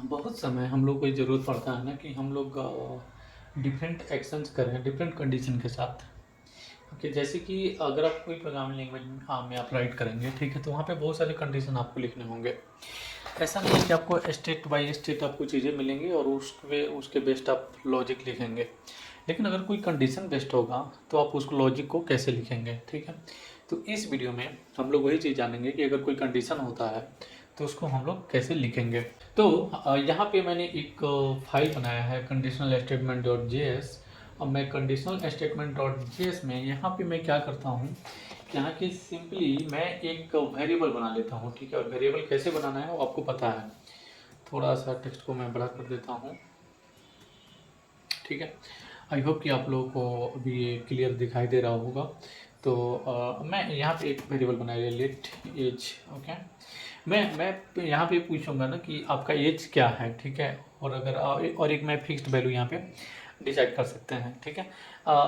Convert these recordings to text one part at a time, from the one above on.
बहुत समय हम लोग को ये ज़रूरत पड़ता है ना कि हम लोग डिफरेंट एक्शंस करें डिफरेंट कंडीशन के साथ। ओके, जैसे कि अगर आप कोई प्रोग्रामिंग लैंग्वेज में आप राइट करेंगे, ठीक है, तो वहाँ पे बहुत सारे कंडीशन आपको लिखने होंगे। ऐसा नहीं है कि आपको स्टेट बाय स्टेट आपको चीज़ें मिलेंगी और उसके बेस्ड आप लॉजिक लिखेंगे। लेकिन अगर कोई कंडीशन बेस्ड होगा तो आप उस लॉजिक को कैसे लिखेंगे, ठीक है। तो इस वीडियो में हम लोग वही चीज़ जानेंगे कि अगर कोई कंडीशन होता है तो उसको हम लोग कैसे लिखेंगे। तो यहाँ पे मैंने एक फाइल बनाया है conditional statement dot J S. अब मैं conditional statement dot J S में यहाँ पे मैं क्या करता हूँ, यहाँ की सिंपली मैं एक वेरिएबल बना लेता हूँ, ठीक है। और वेरिएबल कैसे बनाना है वो आपको पता है। थोड़ा सा टेक्स्ट को मैं बड़ा कर देता हूँ, ठीक है। आई होप कि आप लोगों को अभी ये क्लियर दिखाई दे रहा होगा। तो मैं यहाँ पे एक वेरिएबल बनाया लेट एज। ओके, मैं यहाँ पे पूछूंगा ना कि आपका एज क्या है, ठीक है। और अगर और एक मैं फिक्स्ड वैल्यू यहाँ पे डिसाइड कर सकते हैं, ठीक है।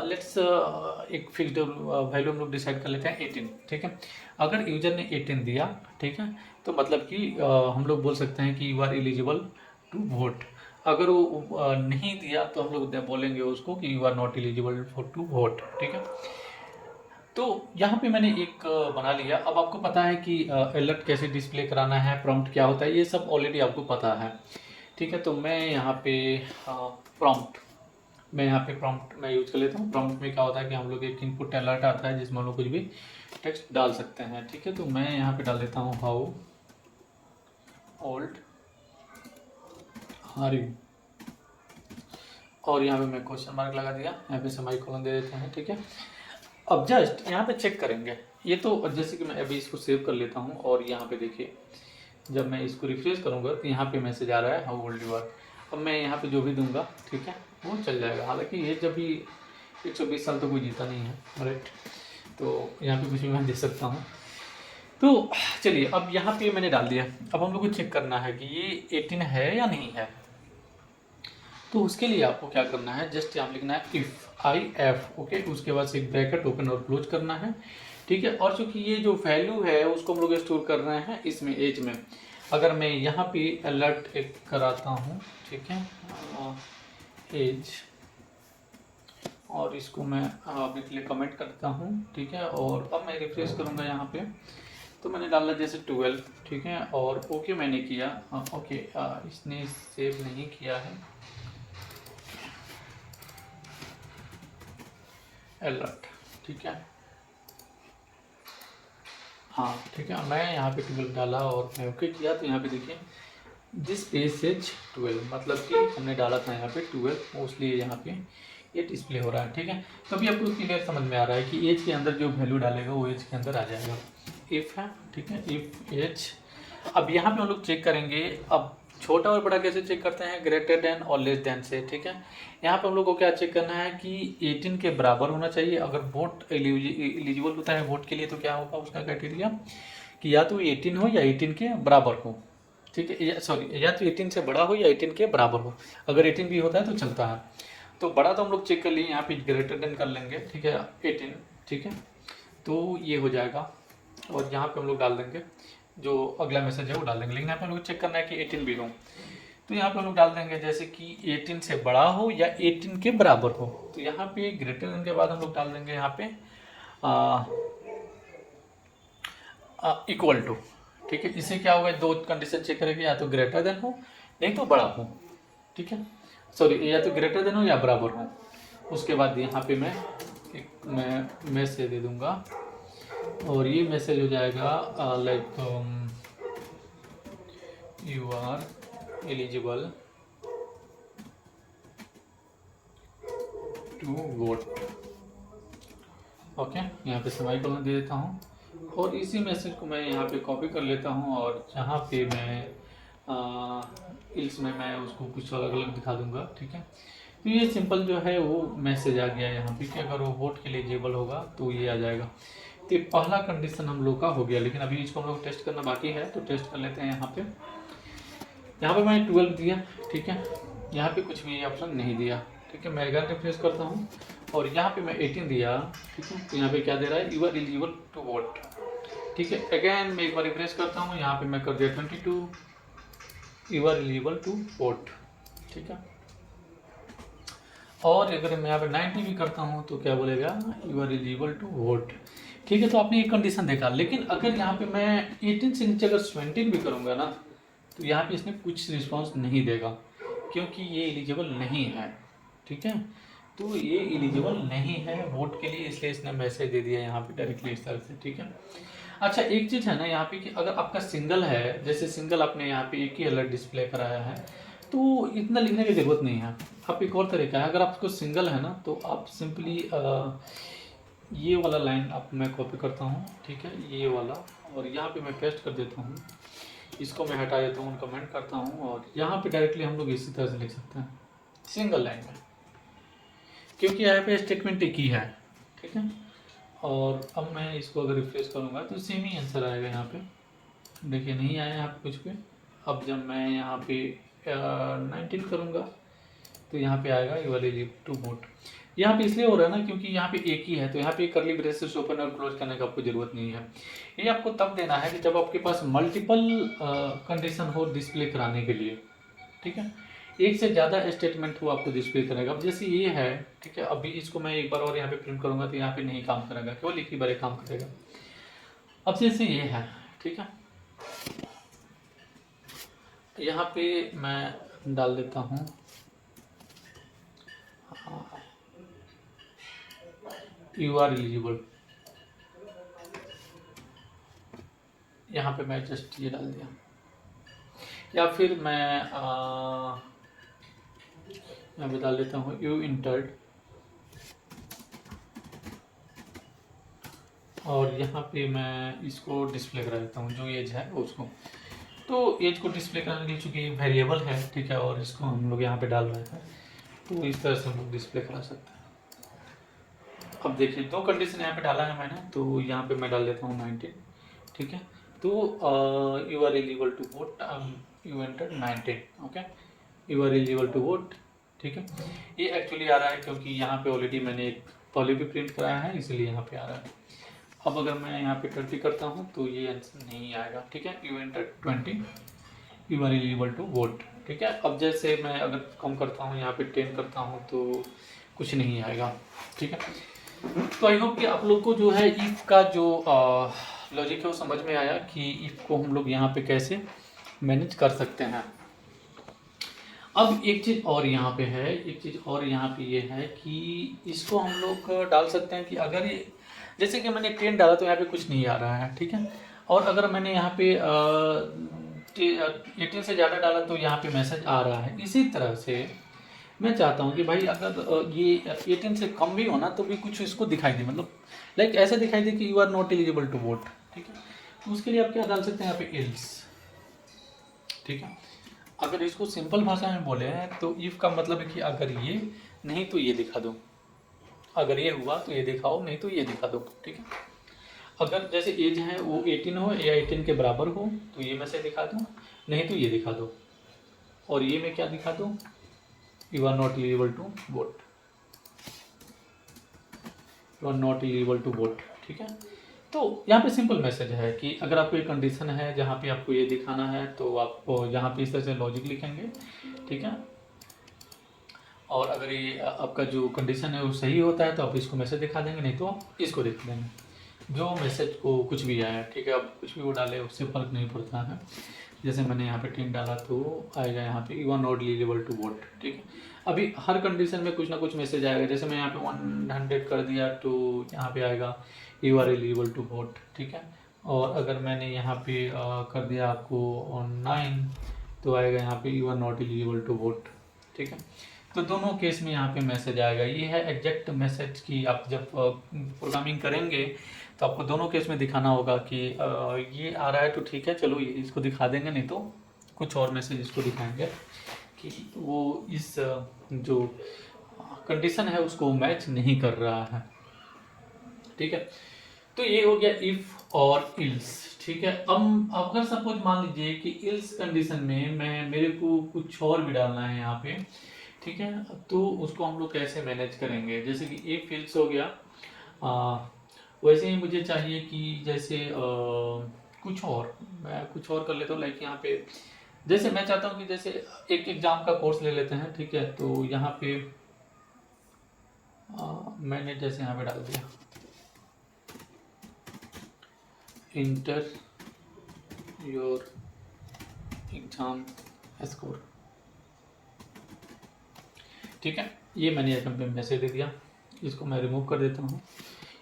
लेट्स एक फिक्स्ड वैल्यू हम लोग डिसाइड कर लेते हैं 18, ठीक है। अगर यूजर ने 18 दिया, ठीक है, तो मतलब कि हम लोग बोल सकते हैं कि you are eligible to vote. अगर वो नहीं दिया तो हम लोग बोलेंगे उसको कि you are not eligible for to vote, ठीक है। तो यहाँ पे मैंने एक बना लिया। अब आपको पता है कि अलर्ट कैसे डिस्प्ले कराना है, प्रॉम्प्ट क्या होता है, ये सब ऑलरेडी आपको पता है, ठीक है। तो मैं यहाँ पे प्रॉम्प्ट मैं यहाँ पे प्रॉम्प्ट मैं यूज कर लेता हूँ। प्रॉम्प्ट में क्या होता है कि हम लोग एक इनपुट अलर्ट आता है जिसमें हम लोग कुछ भी टेक्स्ट डाल सकते हैं, ठीक है। तो मैं यहाँ पे डाल देता हूँ हाउ ओल्ड आर यू, और यहाँ पे मैं क्वेश्चन मार्क लगा दिया, यहाँ पे सेमीकोलन दे देते हैं, ठीक है। अब जस्ट यहाँ पे चेक करेंगे। ये तो जैसे कि मैं अभी इसको सेव कर लेता हूँ और यहाँ पे देखिए जब मैं इसको रिफ्रेश करूँगा तो यहाँ पे मैसेज आ रहा है हाउ ओल्ड यू आर। अब मैं यहाँ पे जो भी दूंगा, ठीक है, वो चल जाएगा। हालांकि ये जब भी 120 साल तो कोई जीता नहीं है, राइट। तो यहाँ पे कुछ भी मैं दे सकता हूँ। तो चलिए, अब यहाँ पे मैंने डाल दिया। अब हम लोग को चेक करना है कि ये 18 है या नहीं है। तो उसके लिए आपको क्या करना है, जस्ट यहाँ लिखना है इफ आई एफ, ओके। उसके बाद से एक ब्रैकेट ओपन और क्लोज करना है, ठीक है। और चूंकि ये जो वैल्यू है उसको हम लोग स्टोर कर रहे हैं इसमें एज में। अगर मैं यहाँ पे अलर्ट एक कराता हूँ, ठीक है, एज, और इसको मैं अभी के लिए कमेंट करता हूँ, ठीक है। और अब मैं रिफ्रेश करूँगा यहाँ पे तो मैंने डाला जैसे 12, ठीक है। और ओके मैंने किया, ओके इसने सेव नहीं किया है अलर्ट, ठीक है। हाँ, ठीक है, मैं यहाँ पे 12 डाला और मैं ओके किया तो यहाँ पे देखिए दिस पेज सेज 12, मतलब कि हमने डाला था यहाँ पे 12, इसलिए यहाँ पे ये डिस्प्ले हो रहा है, ठीक है। तो अभी आपको क्लियर समझ में आ रहा है कि एज के अंदर जो वैल्यू डालेगा वो एज के अंदर आ जाएगा। इफ़ है, ठीक है, इफ़ एज। अब यहाँ पे हम लोग चेक करेंगे। अब छोटा और बड़ा कैसे चेक करते हैं, ग्रेटर देन और लेस देन से, ठीक है। यहाँ पे हम लोग को क्या चेक करना है कि 18 के बराबर होना चाहिए। अगर वोट एलिजिबल होता है वोट के लिए तो क्या होगा उसका क्राइटेरिया कि या तो 18 हो या 18 के बराबर हो, ठीक है। या तो 18 से बड़ा हो या 18 के बराबर हो। अगर 18 भी होता है तो चलता है। तो बड़ा तो हम लोग चेक कर लिए, यहाँ पे ग्रेटर देन कर लेंगे, ठीक है, 18, ठीक है। तो ये हो जाएगा और यहाँ पे हम लोग डाल देंगे जो अगला मैसेज है वो डाल देंगे। लेकिन यहाँ पे हम लोग चेक करना है कि 18 भी हो, तो यहाँ पे हम लोग डाल देंगे जैसे कि 18 से बड़ा हो या 18 के बराबर हो। तो यहाँ पे ग्रेटर देन के बाद हम लोग डाल देंगे यहाँ पे इक्वल टू, ठीक है। इससे क्या होगा, दो कंडीशन चेक करेंगे, या तो ग्रेटर देन हो नहीं तो बड़ा हो, ठीक है। सॉरी, या तो ग्रेटर देन हो या बराबर हो। उसके बाद यहाँ पे मैं मैसेज दे दूंगा और ये मैसेज हो जाएगा like you are eligible to vote, okay. यहाँ पे सेमीकोलन दे देता हूँ और इसी मैसेज को मैं यहाँ पे कॉपी कर लेता हूँ और जहाँ पे मैं इल्स में मैं उसको कुछ अलग अलग दिखा दूंगा, ठीक है। तो ये सिंपल जो है वो मैसेज आ गया यहाँ पे कि अगर वो वोट के लिए एलिजिबल होगा तो ये आ जाएगा। तो पहला कंडीशन हम लोग का हो गया, लेकिन अभी इसको हम लोग टेस्ट करना बाकी है तो टेस्ट कर लेते हैं। यहाँ पे मैंने 12 दिया, ठीक है। यहाँ पे कुछ भी ऑप्शन नहीं दिया, ठीक है। मैं अगर रिफ्रेश करता हूँ और यहाँ पे मैं 18 दिया, ठीक है। तो यहाँ पे क्या दे रहा है, you are eligible to vote, ठीक है। अगेन मैं एक बार रिफ्रेश करता हूँ, यहाँ पे मैं कर दिया 22, you are eligible to vote, ठीक है। और अगर मैं यहाँ पे 90 भी करता हूँ तो क्या बोलेगा, you are eligible to vote, ठीक है। तो आपने एक कंडीशन देखा, लेकिन अगर यहाँ पे मैं 18 से नीचे अगर 17 भी करूँगा ना, तो यहाँ पे इसने कुछ रिस्पॉन्स नहीं देगा, क्योंकि ये एलिजिबल नहीं है, ठीक है। तो ये एलिजिबल नहीं है वोट के लिए, इसलिए इसने मैसेज दे दिया यहाँ पे डायरेक्टली इस तरह से, ठीक है। अच्छा एक चीज़ है ना यहाँ पे कि अगर आपका सिंगल है, जैसे सिंगल आपने यहाँ पे एक ही अलर्ट डिस्प्ले कराया है, तो इतना लिखने की ज़रूरत नहीं है। आप एक और तरीका है, अगर आपको सिंगल है ना तो आप सिंपली ये वाला लाइन आप मैं कॉपी करता हूँ, ठीक है, ये वाला, और यहाँ पे मैं पेस्ट कर देता हूँ, इसको मैं हटा देता हूँ, कमेंट करता हूँ, और यहाँ पे डायरेक्टली हम लोग इसी तरह से लिख सकते हैं सिंगल लाइन में, क्योंकि यहाँ पे स्टेटमेंट एक ही है, ठीक है। और अब मैं इसको अगर रिफ्रेश करूँगा तो सेम ही आंसर आएगा यहाँ पे, देखिए नहीं आया यहाँ पे कुछ पे। अब जब मैं यहाँ पे 19 करूँगा तो यहाँ पे आएगा you are eligible to vote. यहाँ पे इसलिए हो रहा है ना क्योंकि यहाँ पे एक ही है, तो यहाँ पे करली ब्रेसेस ओपन और क्लोज करने का आपको ज़रूरत नहीं है। ये आपको तब देना है कि जब आपके पास मल्टीपल कंडीशन हो डिस्प्ले कराने के लिए, ठीक है। एक से ज़्यादा स्टेटमेंट हो आपको डिस्प्ले करेगा। अब जैसे ये है, ठीक है, अभी इसको मैं एक बार और यहाँ पे प्रिंट करूँगा तो यहाँ पे नहीं काम करेगा, केवल एक ही बार काम करेगा। अब जैसे ये है, ठीक है, यहाँ पे मैं डाल देता हूँ यू आर एलिजिबल, यहाँ पे मैं जस्ट ये डाल दिया, या फिर मैं यहाँ पे डाल देता हूँ यू इंटर्ड, और यहाँ पे मैं इसको डिस्प्ले करा देता हूँ जो एज है उसको। तो एज को डिस्प्ले करने के लिए चूँकि वेरिएबल है, ठीक है, और इसको हम लोग यहाँ पे डाल रहे हैं, तो इस तरह से हम लोग डिस्प्ले करा सकते हैं। अब देखिए दो कंडीशन यहाँ पे डाला है मैंने, तो यहाँ पे मैं डाल देता हूँ 19, ठीक है। तो you are eligible to vote, you enter 19, okay, you are eligible to vote, ठीक है। ये एक्चुअली आ रहा है क्योंकि यहाँ पे ऑलरेडी मैंने एक पहले भी प्रिंट कराया है, इसलिए यहाँ पे आ रहा है। अब अगर मैं यहाँ पे 20 करता हूँ तो ये आंसर नहीं आएगा, ठीक है, you enter 20, you are eligible to vote, ठीक है। अब जैसे मैं अगर कम करता हूँ, यहाँ पे 10 करता हूँ तो कुछ नहीं आएगा, ठीक है। तो आई होप कि आप लोग को जो है इफ़ का जो लॉजिक है वो समझ में आया कि इफ़ को हम लोग यहाँ पे कैसे मैनेज कर सकते हैं। अब एक चीज़ और यहाँ पे है, एक चीज़ और यहाँ पे ये है कि इसको हम लोग डाल सकते हैं कि अगर ये जैसे कि मैंने 10 डाला तो यहाँ पे कुछ नहीं आ रहा है, ठीक है। और अगर मैंने यहाँ पे 18 से ज़्यादा डाला तो यहाँ पे मैसेज आ रहा है। इसी तरह से मैं चाहता हूँ कि भाई अगर ये 18 से कम भी हो ना तो भी कुछ इसको दिखाई दे, मतलब लाइक ऐसा दिखाई दे कि you are not eligible to vote, ठीक है। तो उसके लिए आप क्या डाल सकते हैं यहाँ पे एल्स, ठीक है। अगर इसको सिंपल भाषा में बोले हैं तो इफ़ का मतलब है कि अगर ये नहीं तो ये दिखा दो, अगर ये हुआ तो ये दिखाओ, नहीं तो ये दिखा दो, ठीक है। अगर जैसे एज है वो 18 हो या 18 के बराबर हो तो ये मैसेज दिखा दो, नहीं तो ये दिखा दो, और ये मैं क्या दिखा दूँ, you are not eligible to vote, you are not eligible to vote, ठीक है। तो यहाँ पे सिंपल मैसेज है कि अगर आपको एक कंडीशन है जहाँ पे आपको ये दिखाना है तो आप यहाँ पे इस तरह से लॉजिक लिखेंगे, ठीक है। और अगर ये आपका जो कंडीशन है वो सही होता है तो आप इसको मैसेज दिखा देंगे, नहीं तो आप इसको दिखा देंगे, जो मैसेज को कुछ भी आया, ठीक है। अब कुछ भी वो डाले उससे फ़र्क नहीं पड़ता है। जैसे मैंने यहाँ पे 10 डाला तो आएगा यहाँ पे you are not eligible to vote, ठीक है। अभी हर कंडीशन में कुछ ना कुछ मैसेज आएगा। जैसे मैं यहाँ पे 100 कर दिया तो यहाँ पे आएगा you are eligible to vote, ठीक है। और अगर मैंने यहाँ पे कर दिया आपको 9 तो आएगा यहाँ पे you are not eligible to vote, ठीक है। तो दोनों केस में यहाँ पे मैसेज आएगा। ये है एग्जैक्ट मैसेज की आप जब प्रोग्रामिंग करेंगे तो आपको दोनों केस में दिखाना होगा कि ये आ रहा है तो ठीक है, चलो ये इसको दिखा देंगे, नहीं तो कुछ और मैसेज इसको दिखाएंगे कि वो इस जो कंडीशन है उसको मैच नहीं कर रहा है, ठीक है। तो ये हो गया इफ़ और इल्स, ठीक है। अब अगर सपोज मान लीजिए कि इल्स कंडीशन में मेरे को कुछ और भी डालना है यहाँ पे, ठीक है, तो उसको हम लोग कैसे मैनेज करेंगे। जैसे कि इफ इल्स हो गया, वैसे ही मुझे चाहिए कि जैसे कुछ और मैं कुछ और कर लेता हूँ, लाइक यहाँ पे जैसे मैं चाहता हूँ कि जैसे एक एग्जाम का कोर्स ले लेते हैं, ठीक है। तो यहाँ पे मैंने जैसे यहाँ पे डाल दिया इंटर योर एग्जाम स्कोर, ठीक है। ये मैंने यहाँ पे मैसेज दे दिया, इसको मैं रिमूव कर देता हूँ।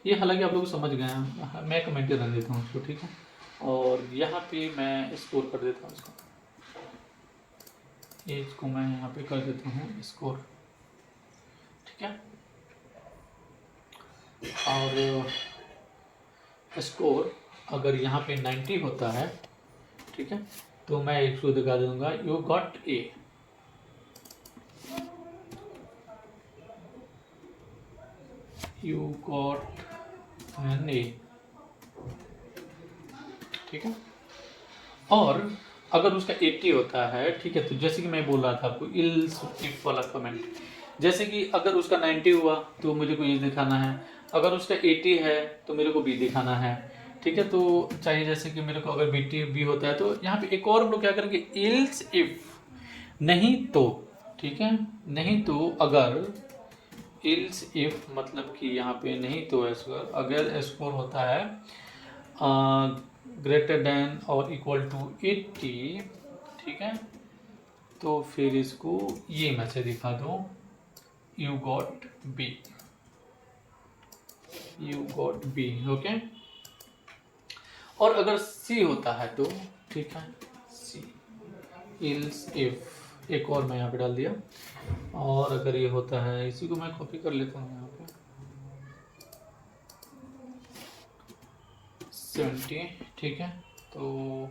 ये हालांकि आप लोग समझ गए हैं, मैं कमेंट रन देता हूँ इसको, ठीक है। और यहाँ पे मैं स्कोर कर देता हूँ इसको, इसको मैं यहाँ पे कर देता हूँ स्कोर, ठीक है। और स्कोर अगर यहाँ पे 90 होता है, ठीक है, तो मैं इसको दिखा दूंगा you got A, you got an A, ठीक है। और अगर उसका 80 होता है, ठीक है, तो जैसे कि मैं बोल रहा था आपको इल्स इफ वाला कमेंट, जैसे कि अगर उसका 90 हुआ तो मुझे को ये दिखाना है, अगर उसका 80 है तो मेरे को बी दिखाना है, ठीक है। तो चाहिए जैसे कि मेरे को अगर बी होता है तो यहाँ पे एक और हम लोग क्या करेंगे, इल्स इफ, नहीं तो, ठीक है, नहीं तो अगर, इल्स इफ मतलब कि यहाँ पे नहीं तो स्कोर, अगर स्कोर होता है ग्रेटर देन और इक्वल टू 80, ठीक है, तो फिर इसको ये मैसेज दिखा दो, you got B, you got B, okay. और अगर सी होता है तो, ठीक है, सी, इल्स इफ, एक और मैं यहाँ पे डाल दिया। और अगर ये होता है, इसी को मैं कॉपी कर लेता हूँ यहाँ पे 70, ठीक है। तो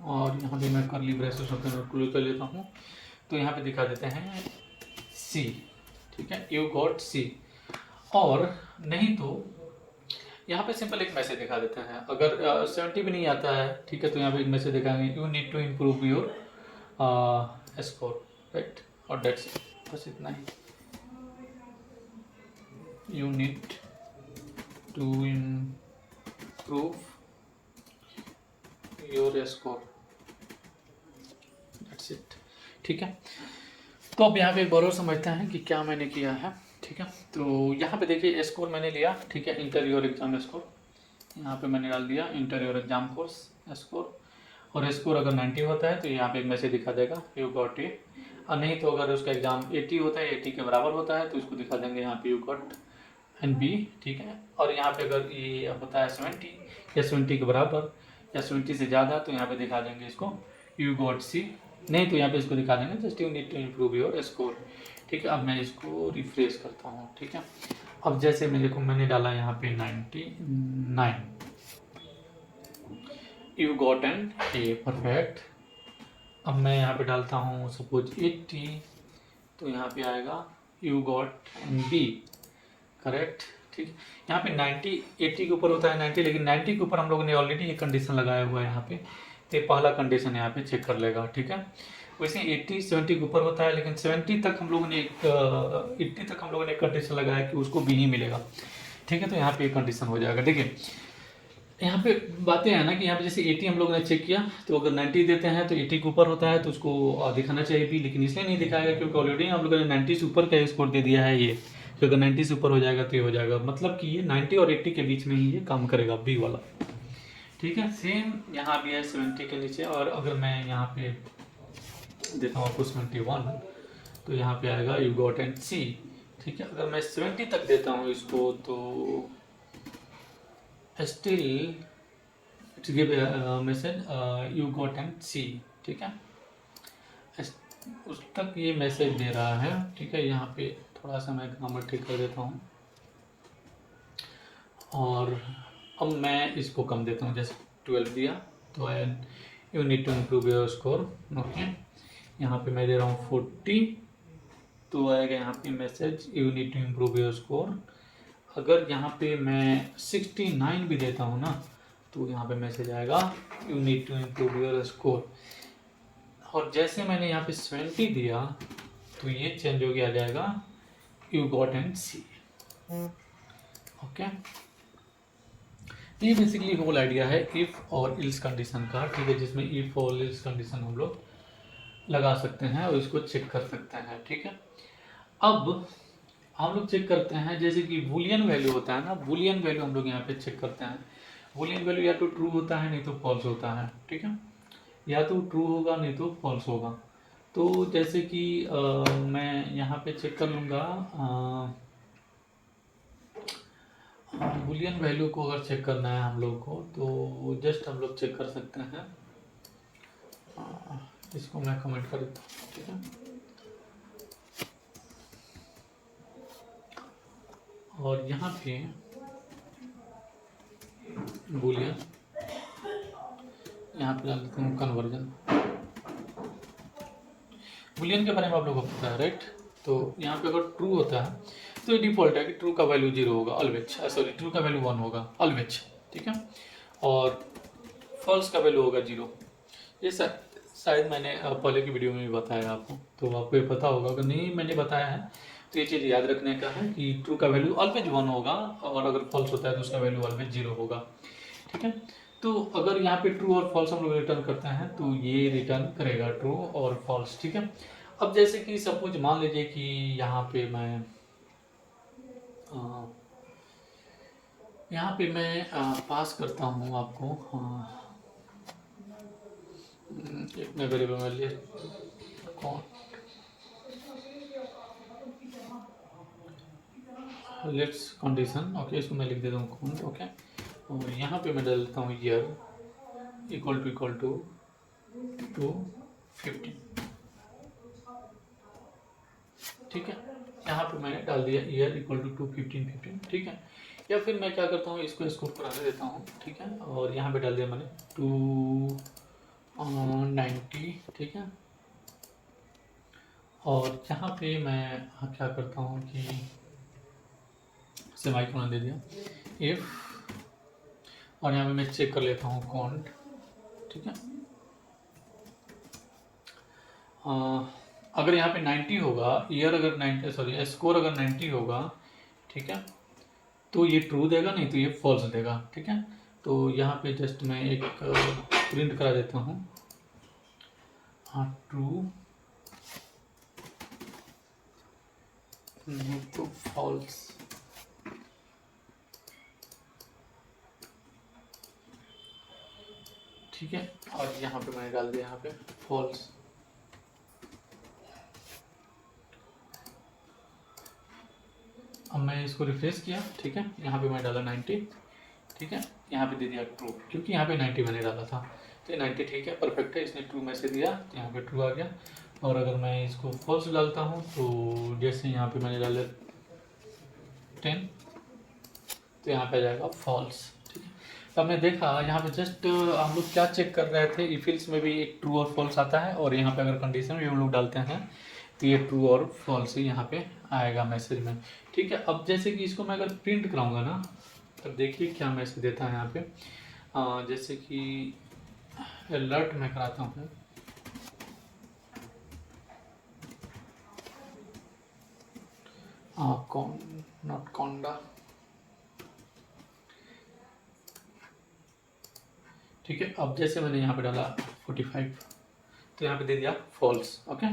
और यहाँ पे मैं करली ब्रेसेस क्लोज कर लेता हूँ, तो यहाँ पे दिखा देते हैं सी, ठीक है, यू गॉट सी। और नहीं तो यहाँ पे सिंपल एक मैसेज दिखा देते हैं, अगर 70 भी नहीं आता है, ठीक है, तो यहाँ पे एक मैसेज दिखाएंगे, you need to improve your score, right, और डेट्स इट, बस इतना ही, you need to improve your score, that's it, ठीक है। तो अब यहाँ पे एक बार और समझते हैं कि क्या मैंने किया है, ठीक है। तो यहाँ पे देखिए स्कोर मैंने लिया, ठीक है, इंटर योर एग्जाम स्कोर, यहाँ पे मैंने डाल दिया inter your exam course score. और स्कोर अगर 90 होता है तो यहाँ पे एक मैसेज दिखा देगा यू गॉट ए, और नहीं तो अगर उसका एग्जाम 80 होता है, 80 के बराबर होता है, तो इसको दिखा देंगे यहाँ पे यू गॉट एन बी, ठीक है। और यहाँ पे अगर ये होता है 70 या 70 के बराबर या 70 से ज़्यादा, तो यहाँ पे दिखा देंगे इसको यू गॉट सी, नहीं तो यहाँ पे इसको दिखा देंगे just you need to improve your score, ठीक है। अब मैं इसको रिफ्रेश करता हूँ, ठीक है। अब जैसे मेरे को मैंने डाला यहाँ पे 99, you got an A, perfect. अब मैं यहाँ पे डालता हूँ सपोज 80, तो यहाँ पे आएगा you got an B, correct, ठीक। यहाँ पे 90 80 के ऊपर होता है 90, लेकिन 90 के ऊपर हम लोगों ने ऑलरेडी ये कंडीशन लगाया हुआ है यहाँ पे, तो पहला कंडीशन यहाँ पे चेक कर लेगा, ठीक है। वैसे 80 70 के ऊपर होता है, लेकिन 70 तक हम लोगों ने 80 तक हम लोगों ने एक कंडीशन लगाया कि उसको बी ही मिलेगा, ठीक है। तो यहाँ पे एक कंडीशन हो जाएगा, देखिए यहाँ पे बातें हैं ना कि यहाँ पे जैसे 80 हम लोगों ने चेक किया, तो अगर 90 देते हैं तो 80 के ऊपर होता है तो उसको दिखाना चाहिए भी, लेकिन इसलिए नहीं दिखाएगा क्योंकि ऑलरेडी हम लोगों ने 90 से ऊपर का स्कोर दे दिया है ये, तो अगर 90 से ऊपर हो जाएगा तो ये हो जाएगा, मतलब कि ये 90 और 80 के बीच में ही ये काम करेगा बी वाला, ठीक है। सेम यहाँ भी है 70 के नीचे, और अगर मैं यहाँ पे देता हूँ आपको 71, तो यहाँ पे आएगा यू गॉट एन सी, ठीक है। अगर मैं 70 तक देता हूँ इसको तो still it's give message you got an C, ठीक है, उस तक ये मैसेज दे रहा है, ठीक है। यहाँ पे थोड़ा सा मैं ग्रामर ठीक कर देता हूँ, और अब मैं इसको कम देता हूँ, जैसे 12 दिया तो you need to improve your score, okay. यहाँ पे मैं दे रहा हूँ 40, तो आएगा यहाँ पे message you need to improve your score. अगर यहाँ पे मैं 69 भी देता हूँ ना, तो यहाँ पे मैसेज आएगा you need to improve your score. और जैसे मैंने यहाँ पे 70 दिया तो ये चेंज हो गया, आ जाएगा you got an C, okay. ये बेसिकली होल आइडिया है इफ़ और इल्स कंडीशन का, ठीक है, जिसमें इफ़ और इल्स कंडीशन हम लोग लगा सकते हैं और इसको चेक कर सकते हैं, ठीक है। अब हम लोग चेक करते हैं जैसे कि बूलियन वैल्यू होता है ना, बूलियन वैल्यू हम लोग यहाँ पे चेक करते हैं। बूलियन वैल्यू या तो ट्रू होता है नहीं तो फॉल्स होता है, ठीक है, या तो ट्रू होगा नहीं तो फॉल्स होगा। तो जैसे कि मैं यहाँ पे चेक कर लूँगा बूलियन वैल्यू को, अगर चेक करना है हम लोग को तो जस्ट हम लोग चेक कर सकते हैं। इसको मैं कमेंट कर देता हूँ, ठीक है। और यहाँ पे बूलियन यहाँ पे डाल देता हूँ कन्वर्जन। बूलियन के बारे में आप लोगों को पता है, राइट। तो यहाँ पे अगर ट्रू होता है तो ये डिफॉल्ट है कि ट्रू का वैल्यू 0 होगा ऑलवेज, सॉरी ट्रू का वैल्यू 1 होगा ऑलवेज, ठीक है, और फॉल्स का वैल्यू होगा 0। ये शायद मैंने पहले की वीडियो में भी बताया आपको, तो आपको ये पता होगा। अगर नहीं मैंने बताया है तो ये चीज़ याद रखने का है कि ट्रू का वैल्यू ऑलवेज 1 होगा और अगर फॉल्स होता है तो उसका वैल्यू ऑलवेज 0 होगा, ठीक है। तो अगर यहाँ पे ट्रू और फॉल्स हम लोग रिटर्न करते हैं तो ये रिटर्न करेगा ट्रू और फॉल्स, ठीक है। अब जैसे कि सपोज मान लीजिए कि यहाँ पे मैं पास करता हूँ आपको एक मैं वेरिएबल में लिए लेट्स कंडीशन, ओके, इसको मैं लिख देता हूँ कौन, ओके, और यहाँ पे मैं डाल देता हूँ ईयर इक्वल टू 215, ठीक है। यहाँ पे मैंने डाल दिया ईयर इक्वल टू 215, ठीक है। या फिर मैं क्या करता हूँ, इसको स्कोर कराने देता हूँ, ठीक है, और यहाँ पे डाल दिया मैंने 290, ठीक है। और यहाँ पे मैं क्या करता हूँ कि सेमीकोलन दे दिया इफ, और यहाँ पे मैं चेक कर लेता हूँ कॉन्ट, ठीक है। अगर यहाँ पे 90 होगा, ईयर अगर 90, सॉरी स्कोर अगर 90 होगा, ठीक है, तो ये ट्रू देगा, नहीं तो ये फॉल्स देगा, ठीक है। तो यहाँ पे जस्ट मैं एक प्रिंट करा देता हूँ, हाँ ट्रू नहीं तो फॉल्स, ठीक है। और यहाँ पे मैंने डाल दिया यहाँ पे फॉल्स। अब मैं इसको रिफ्रेश किया, ठीक है, यहाँ पे मैं डाला 90, ठीक है, यहाँ पे दे दिया ट्रू, क्योंकि यहाँ पे 90 मैंने डाला था, तो 90 ठीक है, परफेक्ट है, इसने ट्रू मैसेज दिया तो यहाँ पे ट्रू आ गया। और अगर मैं इसको फॉल्स डालता हूँ तो जैसे यहाँ पे मैंने डाला 10 तो यहाँ पे आ जाएगा फॉल्स, ठीक है। तो हमने देखा यहाँ पे जस्ट हम लोग क्या चेक कर रहे थे, इफिल्स में भी एक ट्रू और फॉल्स आता है, और यहाँ पे अगर कंडीशन भी हम लोग डालते हैं तो ये ट्रू और फॉल्स ही यहाँ पे आएगा मैसेज में, ठीक है। अब जैसे कि इसको मैं अगर प्रिंट कराऊंगा ना, तब देखिए क्या मैसेज देता है यहाँ पे। जैसे कि अलर्ट मैं कराता हूँ, नॉट कॉन्डा, ठीक है। अब जैसे मैंने यहाँ पे डाला 45 तो यहाँ पे दे दिया फॉल्स, ओके।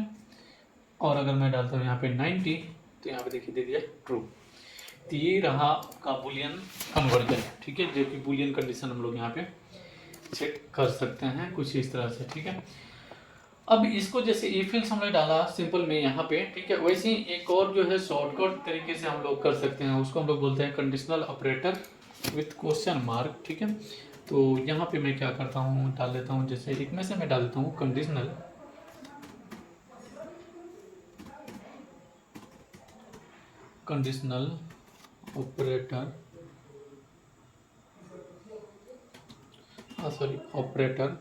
और अगर मैं डालता हूँ यहाँ पे 90 तो यहाँ पे देखिए दे दिया ट्रू। तो ये रहा आपका बुलियन कन्वर्जन, ठीक है, जो कि बुलियन कंडीशन हम लोग यहाँ पे चेक कर सकते हैं कुछ इस तरह से, ठीक है। अब इसको जैसे इफिल्स हमने डाला सिंपल में यहाँ पे, ठीक है, वैसे ही एक और जो है शॉर्टकट तरीके से हम लोग कर सकते हैं, उसको हम लोग बोलते हैं conditional operator with question mark, ठीक है। तो यहाँ पे मैं क्या करता हूँ, डाल देता हूँ, जैसे एक में से मैं डाल देता हूँ कंडीशनल ऑपरेटर, ऑपरेटर,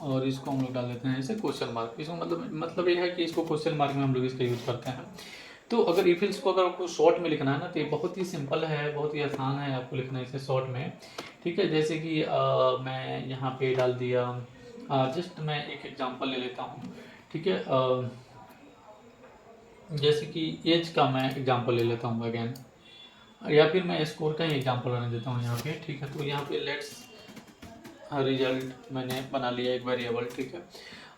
और इसको हम लोग डाल देते हैं ऐसे क्वेश्चन मार्क। इसको मतलब ये है कि इसको क्वेश्चन मार्क में हम लोग इसका यूज करते हैं। तो अगर इफिल्स को अगर आपको शॉर्ट में लिखना है ना, तो ये बहुत ही सिंपल है, बहुत ही आसान है आपको लिखना इसे शॉर्ट में, ठीक है। जैसे कि मैं यहाँ पे डाल दिया, जस्ट मैं एक एग्जांपल ले लेता हूँ, ठीक है। जैसे कि एज का मैं एग्जांपल ले लेता हूँ अगेन, या फिर मैं स्कोर का ही एग्जांपल बना देता हूँ यहाँ पे, ठीक है। तो यहाँ पे लेट्स रिजल्ट मैंने बना लिया एक वेरिएबल, ठीक है।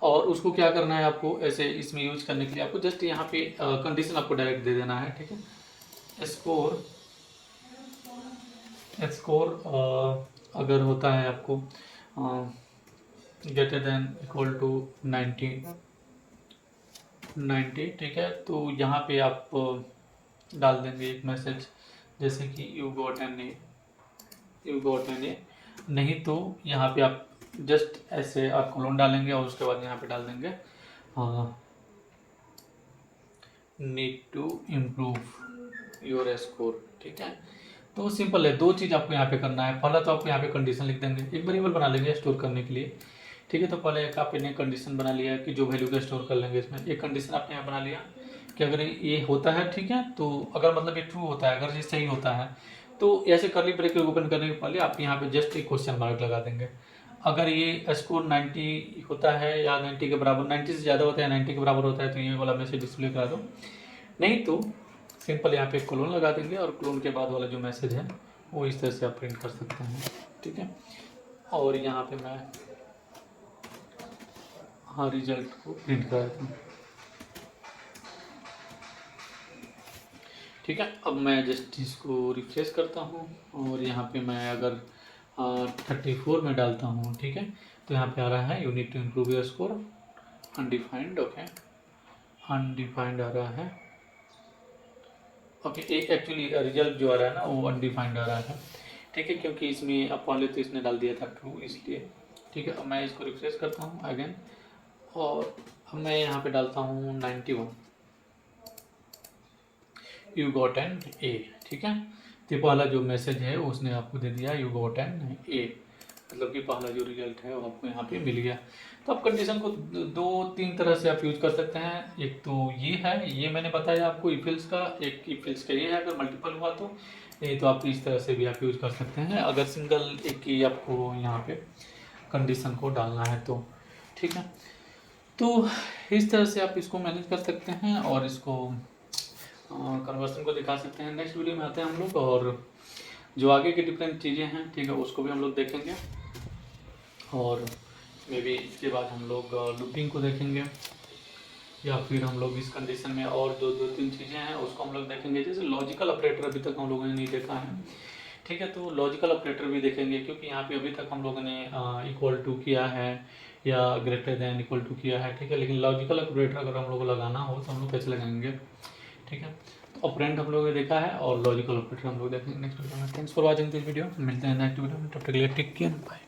और उसको क्या करना है आपको, ऐसे इसमें यूज करने के लिए आपको जस्ट यहाँ पे कंडीशन आपको डायरेक्ट दे देना है, ठीक है। स्कोर स्कोर अगर होता है आपको ग्रेटर देन इक्वल टू 90, ठीक है। तो यहाँ पे आप डाल देंगे एक मैसेज जैसे कि यू गॉट एन ए, नहीं तो यहाँ पे आप जस्ट ऐसे आप कोलोन डालेंगे और उसके बाद यहाँ पे डाल देंगे need to improve your score, ठीक है। तो सिंपल है, दो चीज़ आपको यहाँ पे करना है। पहला तो आपको यहाँ पे कंडीशन लिख देंगे, एक वेरिएबल बना लेंगे स्टोर करने के लिए, ठीक है। तो पहले एक आपने कंडीशन बना लिया कि जो वैल्यू का स्टोर कर लेंगे इसमें। एक कंडीशन आपने यहाँ बना लिया कि अगर ये होता है, ठीक है, तो अगर मतलब ये ट्रू होता है, अगर ये सही होता है, तो ऐसे करली ब्रैकेट ओपन करने के पहले आप यहाँ पे जस्ट एक क्वेश्चन मार्क लगा देंगे। अगर ये स्कोर 90 होता है या 90 के बराबर, 90 से ज़्यादा होता है, 90 के बराबर होता है, तो ये वाला मैसेज डिस्प्ले करा दो। नहीं तो सिंपल यहाँ पे क्लोन लगा देंगे और क्लोन के बाद वाला जो मैसेज है वो इस तरह से आप प्रिंट कर सकते हैं, ठीक है। और यहाँ पे मैं रिजल्ट को प्रिंट कर देता हूँ, ठीक है। अब मैं जस्ट इसको रिफ्रेश करता हूँ और यहाँ पे मैं अगर 34 में डालता हूँ, ठीक है, तो यहाँ पे आ रहा है you need to improve your score undefined, okay, undefined आ रहा है, ओके। एक एक्चुअली रिजल्ट जो आ रहा है ना वो अनडिफाइंड आ रहा है, ठीक है, क्योंकि इसमें अब पहले तो इसने डाल दिया था ट्रू, इसलिए, ठीक है। अब मैं इसको रिफ्रेश करता हूँ अगेन और अब मैं यहाँ पे डालता हूँ 91, यू गॉट एन ए, ठीक है। तो पहला जो मैसेज है उसने आपको दे दिया यू गॉट एन ए, मतलब कि पहला जो रिजल्ट है वो आपको यहाँ पे मिल गया। तो आप कंडीशन को दो तीन तरह से आप यूज कर सकते हैं। एक तो ये है, ये मैंने बताया आपको इफिल्स का, एक इफिल्स का ये है अगर मल्टीपल हुआ तो, नहीं तो आप इस तरह से भी आप यूज कर सकते हैं अगर सिंगल एक ही आपको यहाँ पे कंडीशन को डालना है तो, ठीक है। तो इस तरह से आप इसको मैनेज कर सकते हैं और इसको कन्वर्सन को दिखा सकते हैं। नेक्स्ट वीडियो में आते हैं हम लोग और जो आगे की डिफरेंट चीज़ें हैं, ठीक है, उसको भी हम लोग देखेंगे और मे बी इसके बाद हम लोग लूपिंग को देखेंगे या फिर हम लोग इस कंडीशन में और दो तीन चीज़ें हैं उसको हम लोग देखेंगे। जैसे लॉजिकल ऑपरेटर अभी तक हम लोगों ने नहीं देखा है, ठीक है, तो लॉजिकल ऑपरेटर भी देखेंगे क्योंकि यहाँ पे अभी तक हम लोगों ने इक्वल टू किया है या ग्रेटर देन इक्वल टू किया है, ठीक है। लेकिन लॉजिकल ऑपरेटर अगर हम लोग को लगाना हो तो हम लोग कैसे लगाएंगे, ठीक है। तो ऑपरेंड हम लोगों ने देखा है और लॉजिकल ऑपरेटर हम लोग देखेंगे नेक्स्ट वीडियो में। Thanks for watching this video, मिलते हैं नेक्स्ट वीडियो में, तब तक के लिए टेक केयर, बाय।